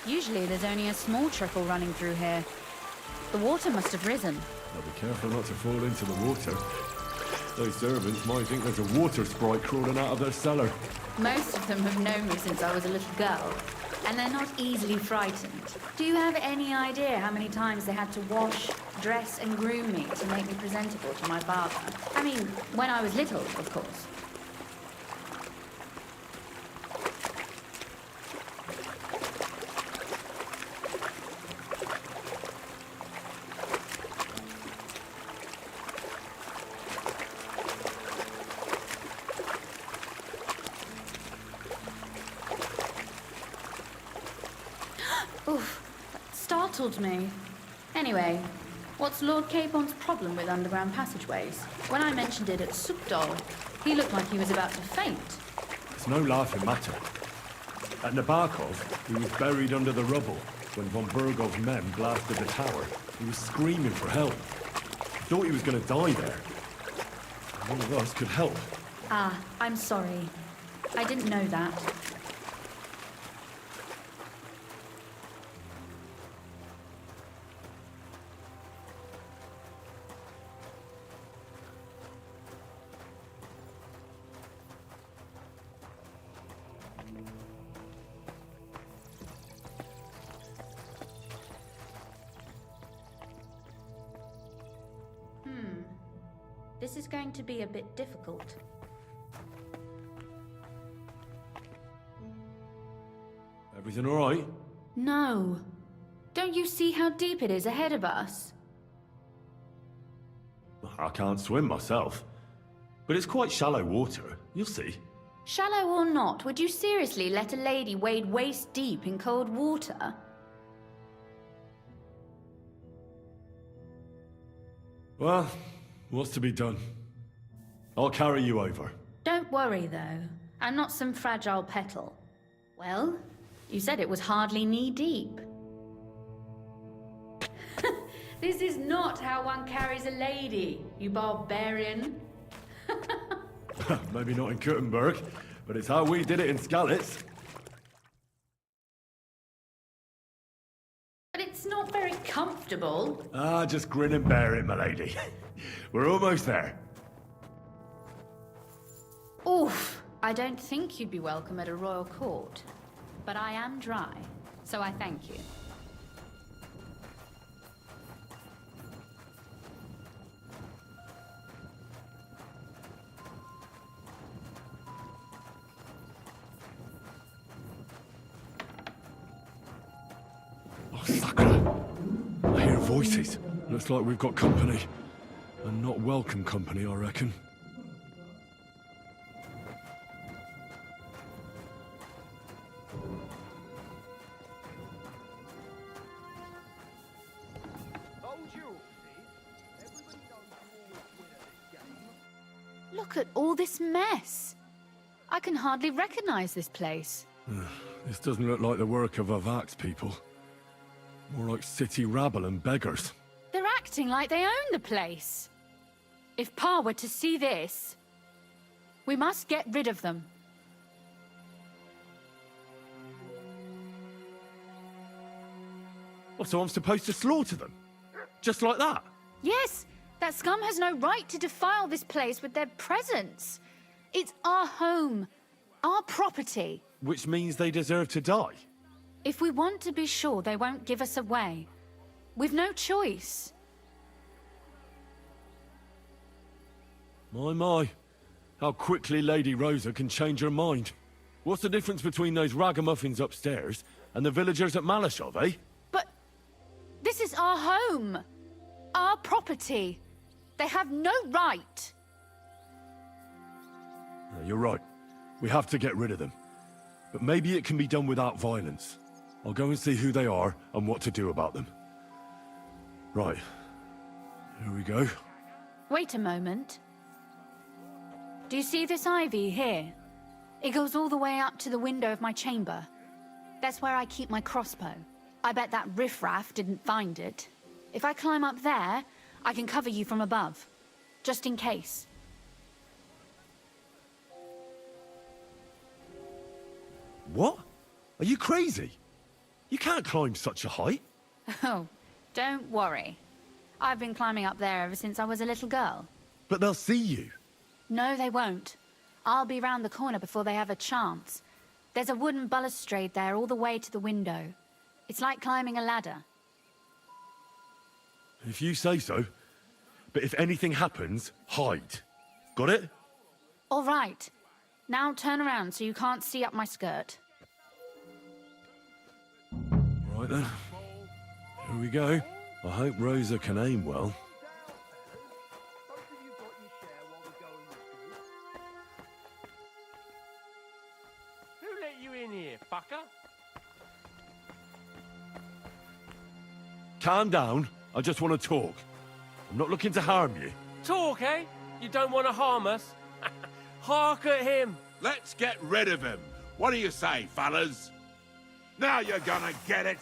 Usually there's only a small trickle running through here. The water must have risen. Now be careful not to fall into the water. Those servants might think there's a water sprite crawling out of their cellar. Most of them have known me since I was a little girl, and they're not easily frightened. Do you have any idea how many times they had to wash, dress and groom me to make me presentable to my father? I mean, when I was little, of course. Oof, that startled me. Anyway, what's Lord Capon's problem with underground passageways? When I mentioned it at Sukdol, he looked like he was about to faint. It's no laughing matter. At Nabokov, he was buried under the rubble when von Burgov's men blasted the tower. He was screaming for help. He thought he was going to die there. None of us could help. Ah, I'm sorry. I didn't know that. This is going to be a bit difficult. Everything all right? No. Don't you see how deep it is ahead of us? I can't swim myself. But it's quite shallow water. You'll see. Shallow or not, would you seriously let a lady wade waist deep in cold water? Well, what's to be done? I'll carry you over. Don't worry, though. I'm not some fragile petal. Well, you said it was hardly knee-deep. This is not how one carries a lady, you barbarian. Maybe not in Kuttenberg, but it's how we did it in Skalitz. But it's not very comfortable. Ah, just grin and bear it, my lady. We're almost there. Oof, I don't think you'd be welcome at a royal court. But I am dry, so I thank you. Oh, Sakura! I hear voices. Looks like we've got company. And not welcome company, I reckon. Look at all this mess. I can hardly recognize this place. This doesn't look like the work of Avak's people. More like city rabble and beggars. They're acting like they own the place. If Pa were to see this, we must get rid of them. Oh, so I'm supposed to slaughter them? Just like that? Yes, that scum has no right to defile this place with their presence. It's our home, our property. Which means they deserve to die. If we want to be sure they won't give us away, we've no choice. My. How quickly Lady Rosa can change her mind. What's the difference between those ragamuffins upstairs and the villagers at Malashov, eh? But this is our home, our property. They have no right. You're right. We have to get rid of them. But maybe it can be done without violence. I'll go and see who they are and what to do about them. Right. Here we go. Wait a moment. Do you see this ivy here? It goes all the way up to the window of my chamber. That's where I keep my crossbow. I bet that riffraff didn't find it. If I climb up there, I can cover you from above. Just in case. What? Are you crazy? You can't climb such a height. Oh, don't worry. I've been climbing up there ever since I was a little girl. But they'll see you. No, they won't. I'll be round the corner before they have a chance. There's a wooden balustrade there all the way to the window. It's like climbing a ladder. If you say so. But if anything happens, hide. Got it? All right. Now turn around so you can't see up my skirt. Right then. Here we go. I hope Rosa can aim well. Who let you in here, fucker? Calm down. I just want to talk. I'm not looking to harm you. Talk, eh? You don't want to harm us? Hark at him. Let's get rid of him. What do you say, fellas? Now you're gonna get it.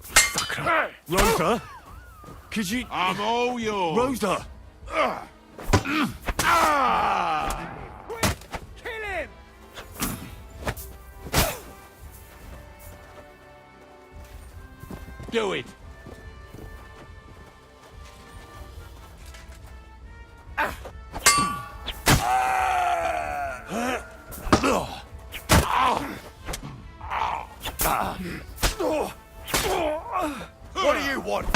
Sucker. Rosa? Could you... I'm all yours. Rosa! Kill him! Do it. What do you want?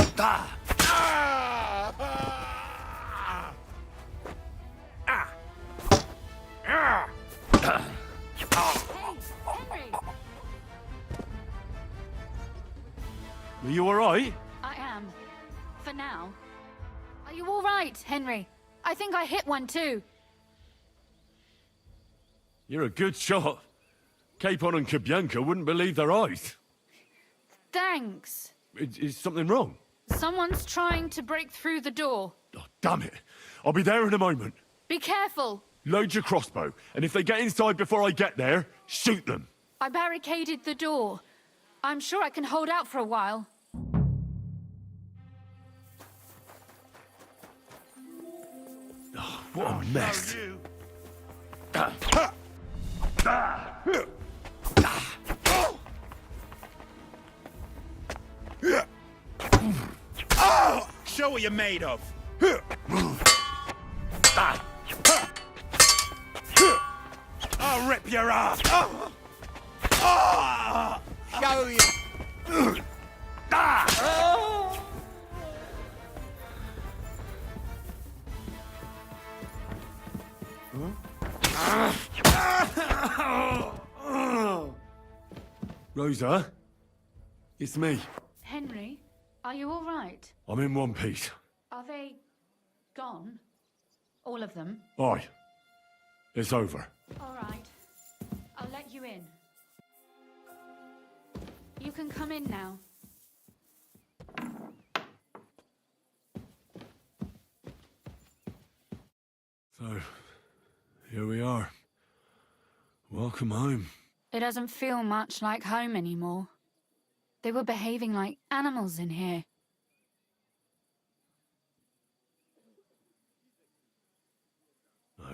Are you all right? I am. For now. Are you all right, Henry? I think I hit one too. You're a good shot. Capon and Kabianka wouldn't believe their eyes. Thanks. Is something wrong? Someone's trying to break through the door. Oh, damn it. I'll be there in a moment. Be careful. Load your crossbow, and if they get inside before I get there, shoot them. I barricaded the door. I'm sure I can hold out for a while. Oh, what a mess. Show what you're made of. I'll rip your ass. Show you. Rosa? It's me. Henry, are you all right? I'm in one piece. Are they gone? All of them? Aye. It's over. All right. I'll let you in. You can come in now. So, here we are. Welcome home. It doesn't feel much like home anymore. They were behaving like animals in here.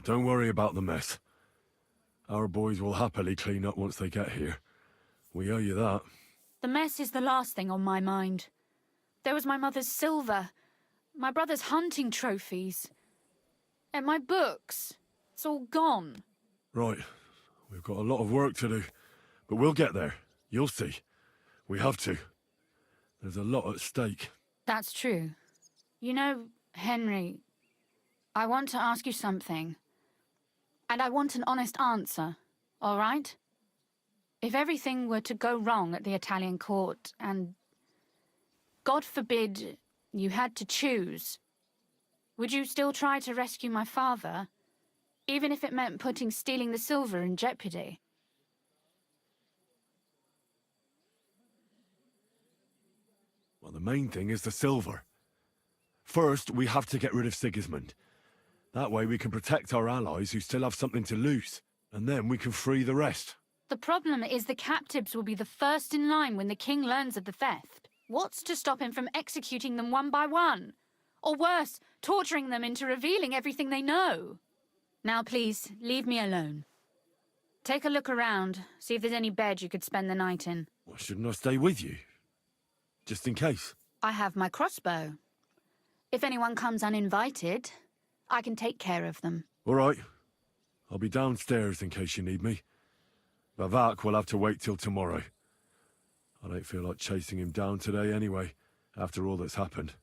Don't worry about the mess. Our boys will happily clean up once they get here. We owe you that. The mess is the last thing on my mind. There was my mother's silver, my brother's hunting trophies, and my books. It's all gone. Right. We've got a lot of work to do. But we'll get there. You'll see. We have to. There's a lot at stake. That's true. You know, Henry, I want to ask you something. And I want an honest answer, all right? If everything were to go wrong at the Italian court and, God forbid, you had to choose, would you still try to rescue my father, even if it meant putting stealing the silver in jeopardy? Well, the main thing is the silver. First, we have to get rid of Sigismund. That way we can protect our allies who still have something to lose. And then we can free the rest. The problem is the captives will be the first in line when the king learns of the theft. What's to stop him from executing them one by one? Or worse, torturing them into revealing everything they know? Now please, leave me alone. Take a look around, see if there's any bed you could spend the night in. Well, shouldn't I stay with you? Just in case. I have my crossbow. If anyone comes uninvited, I can take care of them. All right. I'll be downstairs in case you need me. Vavak will have to wait till tomorrow. I don't feel like chasing him down today anyway, after all that's happened.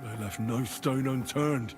They left no stone unturned.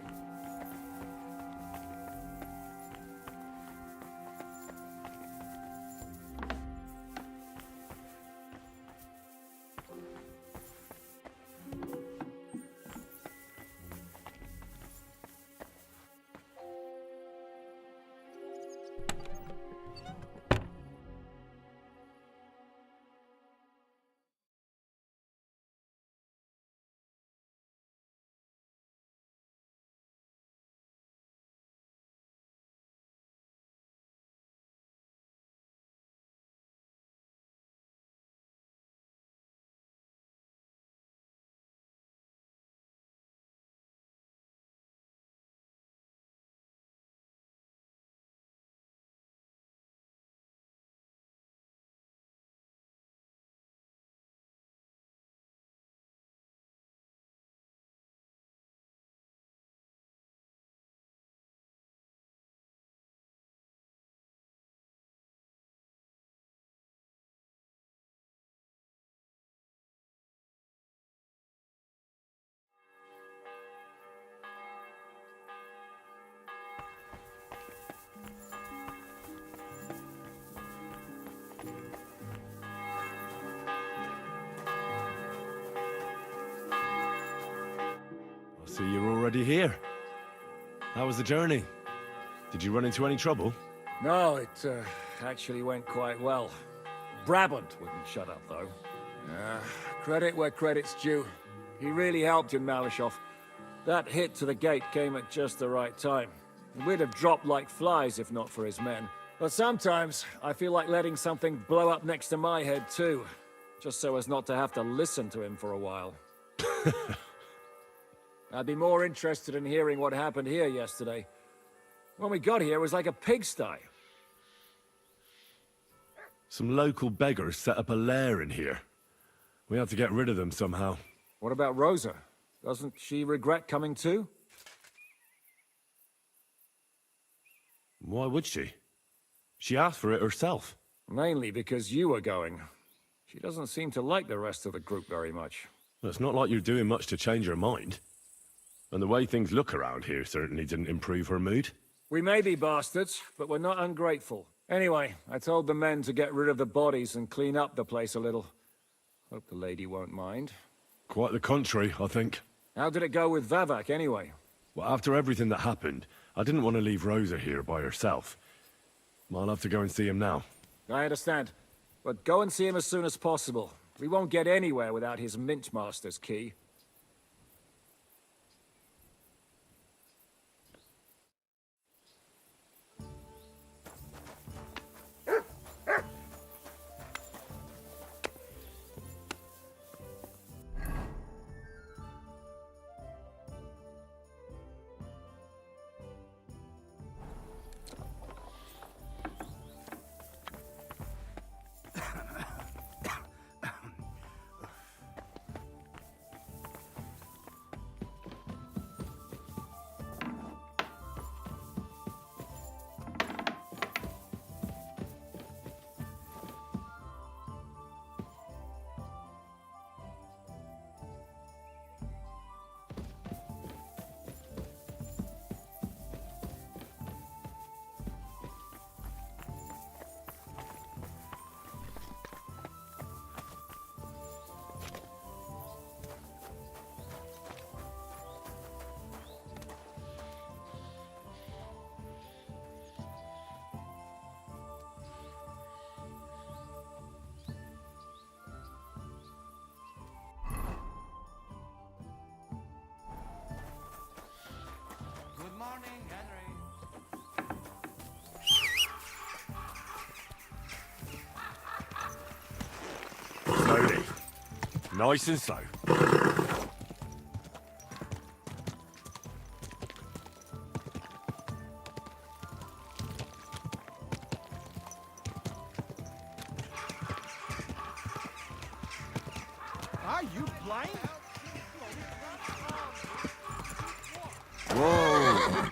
I see you're already here. How was the journey? Did you run into any trouble? No, it actually went quite well. Brabant wouldn't shut up, though. Credit where credit's due. He really helped in Malishov. That hit to the gate came at just the right time. We'd have dropped like flies if not for his men. But sometimes, I feel like letting something blow up next to my head too. Just so as not to have to listen to him for a while. I'd be more interested in hearing what happened here yesterday. When we got here, it was like a pigsty. Some local beggars set up a lair in here. We had to get rid of them somehow. What about Rosa? Doesn't she regret coming too? Why would she? She asked for it herself. Mainly because you were going. She doesn't seem to like the rest of the group very much. Well, it's not like you're doing much to change her mind. And the way things look around here certainly didn't improve her mood. We may be bastards, but we're not ungrateful. Anyway, I told the men to get rid of the bodies and clean up the place a little. Hope the lady won't mind. Quite the contrary, I think. How did it go with Vavak, anyway? Well, after everything that happened, I didn't want to leave Rosa here by herself. I'll have to go and see him now. I understand. But go and see him as soon as possible. We won't get anywhere without his Mint Master's key. Slowly. Nice and slow. Are you blind? Whoa!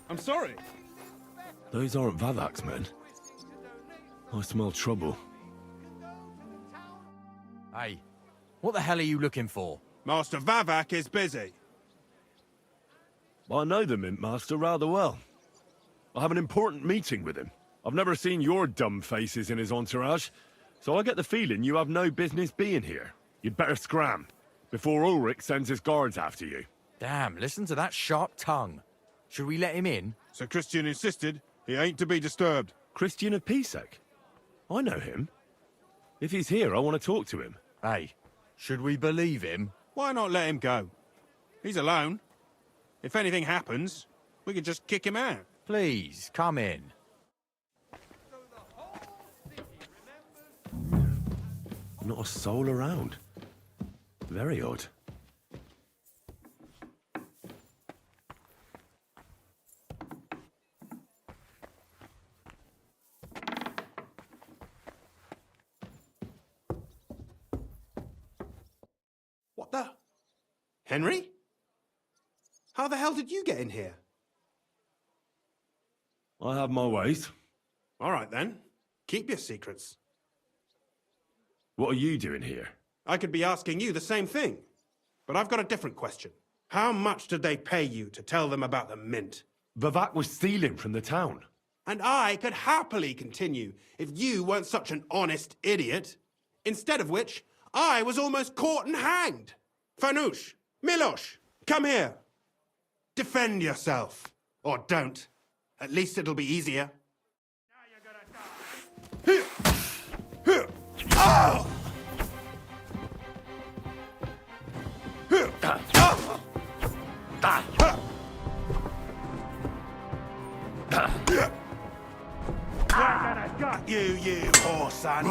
I'm sorry. Those aren't Vavak's men. I smell trouble. Hey, what the hell are you looking for? Master Vavak is busy. I know the Mint Master rather well. I have an important meeting with him. I've never seen your dumb faces in his entourage, so I get the feeling you have no business being here. You'd better scram, before Ulrich sends his guards after you. Damn, listen to that sharp tongue. Should we let him in? Sir Christian insisted he ain't to be disturbed. Christian of Pisek? I know him. If he's here, I want to talk to him. Hey, should we believe him? Why not let him go? He's alone. If anything happens, we could just kick him out. Please, come in. Not a soul around. Very odd. What the? Henry? How the hell did you get in here? I have my ways. All right then. Keep your secrets. What are you doing here? I could be asking you the same thing. But I've got a different question. How much did they pay you to tell them about the mint? Vavak was stealing from the town. And I could happily continue if you weren't such an honest idiot. Instead of which, I was almost caught and hanged. Fanush, Milosh, come here. Defend yourself. Or don't. At least it'll be easier. You whore son.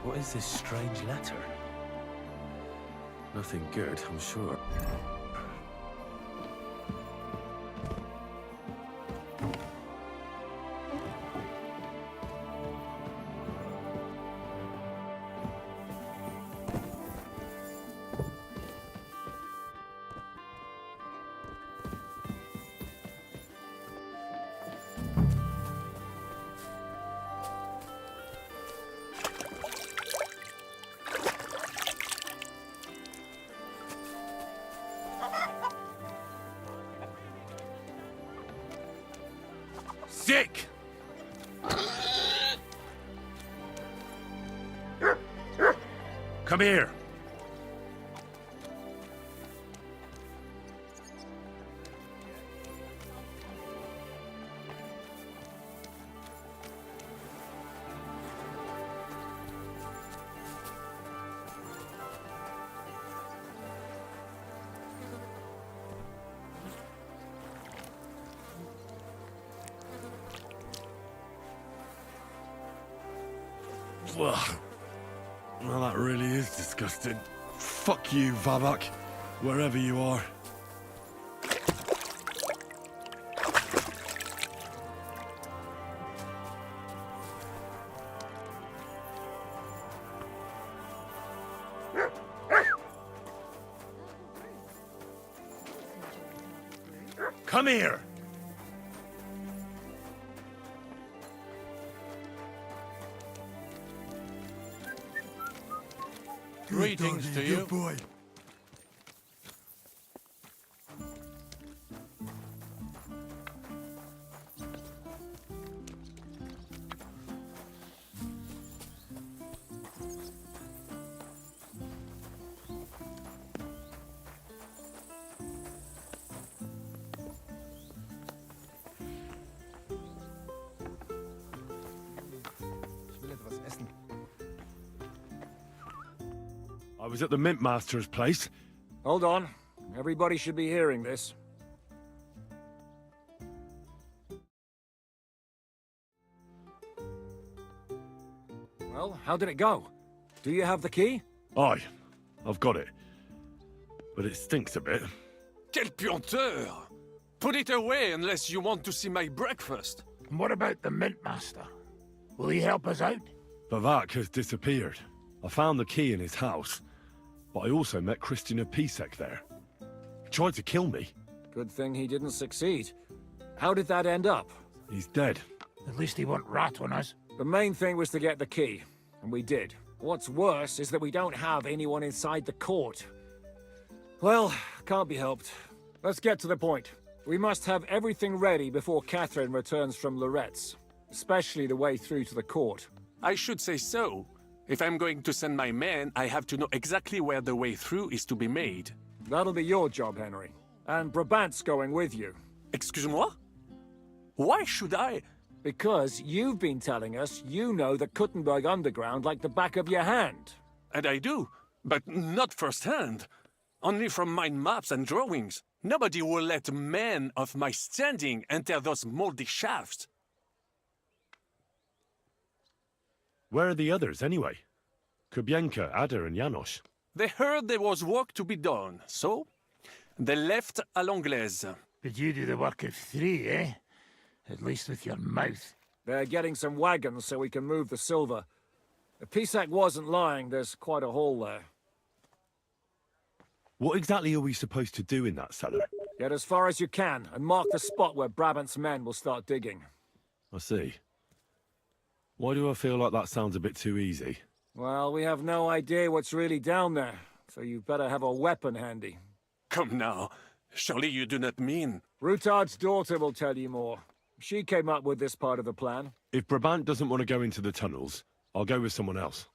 What is this strange letter? Nothing good, I'm sure. Sick! Come here! Ugh. Well, that really is disgusting. Fuck you, Vavak, wherever you are. Come here! Greetings to you. boy. I was at the Mint Master's place. Hold on. Everybody should be hearing this. Well, how did it go? Do you have the key? Aye, I've got it. But it stinks a bit. Quel puanteur! Put it away unless you want to see my breakfast. And what about the Mint Master? Will he help us out? Vivak has disappeared. I found the key in his house. But I also met Christian Pisek there. He tried to kill me. Good thing he didn't succeed. How did that end up? He's dead. At least he won't rat on us. The main thing was to get the key, and we did. What's worse is that we don't have anyone inside the court. Well, can't be helped. Let's get to the point. We must have everything ready before Catherine returns from Loretz, especially the way through to the court. I should say so. If I'm going to send my men, I have to know exactly where the way through is to be made. That'll be your job, Henry. And Brabant's going with you. Excuse-moi? Why should I? Because you've been telling us you know the Kuttenberg underground like the back of your hand. And I do, but not firsthand. Only from mind maps and drawings. Nobody will let men of my standing enter those moldy shafts. Where are the others, anyway? Kubienka, Ada, and Janos. They heard there was work to be done, so they left à l'anglaise. But you do the work of 3, eh? At least with your mouth. They're getting some wagons so we can move the silver. If Pisak wasn't lying, there's quite a hole there. What exactly are we supposed to do in that cellar? Get as far as you can, and mark the spot where Brabant's men will start digging. I see. Why do I feel like that sounds a bit too easy? Well, we have no idea what's really down there, so you better have a weapon handy. Come now. Surely you do not mean... Rutard's daughter will tell you more. She came up with this part of the plan. If Brabant doesn't want to go into the tunnels, I'll go with someone else.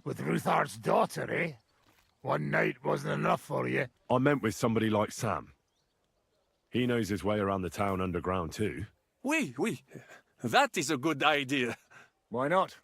With Ruthar's daughter, eh? One night wasn't enough for you. I meant with somebody like Sam. He knows his way around the town underground too. Oui. That is a good idea. Why not?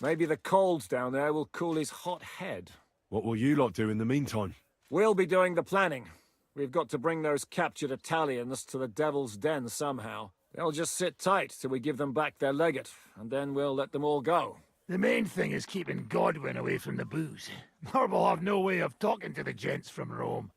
Maybe the cold down there will cool his hot head. What will you lot do in the meantime? We'll be doing the planning. We've got to bring those captured Italians to the Devil's Den somehow. They'll just sit tight till we give them back their legate, and then we'll let them all go. The main thing is keeping Godwin away from the booze. Or we'll have no way of talking to the gents from Rome.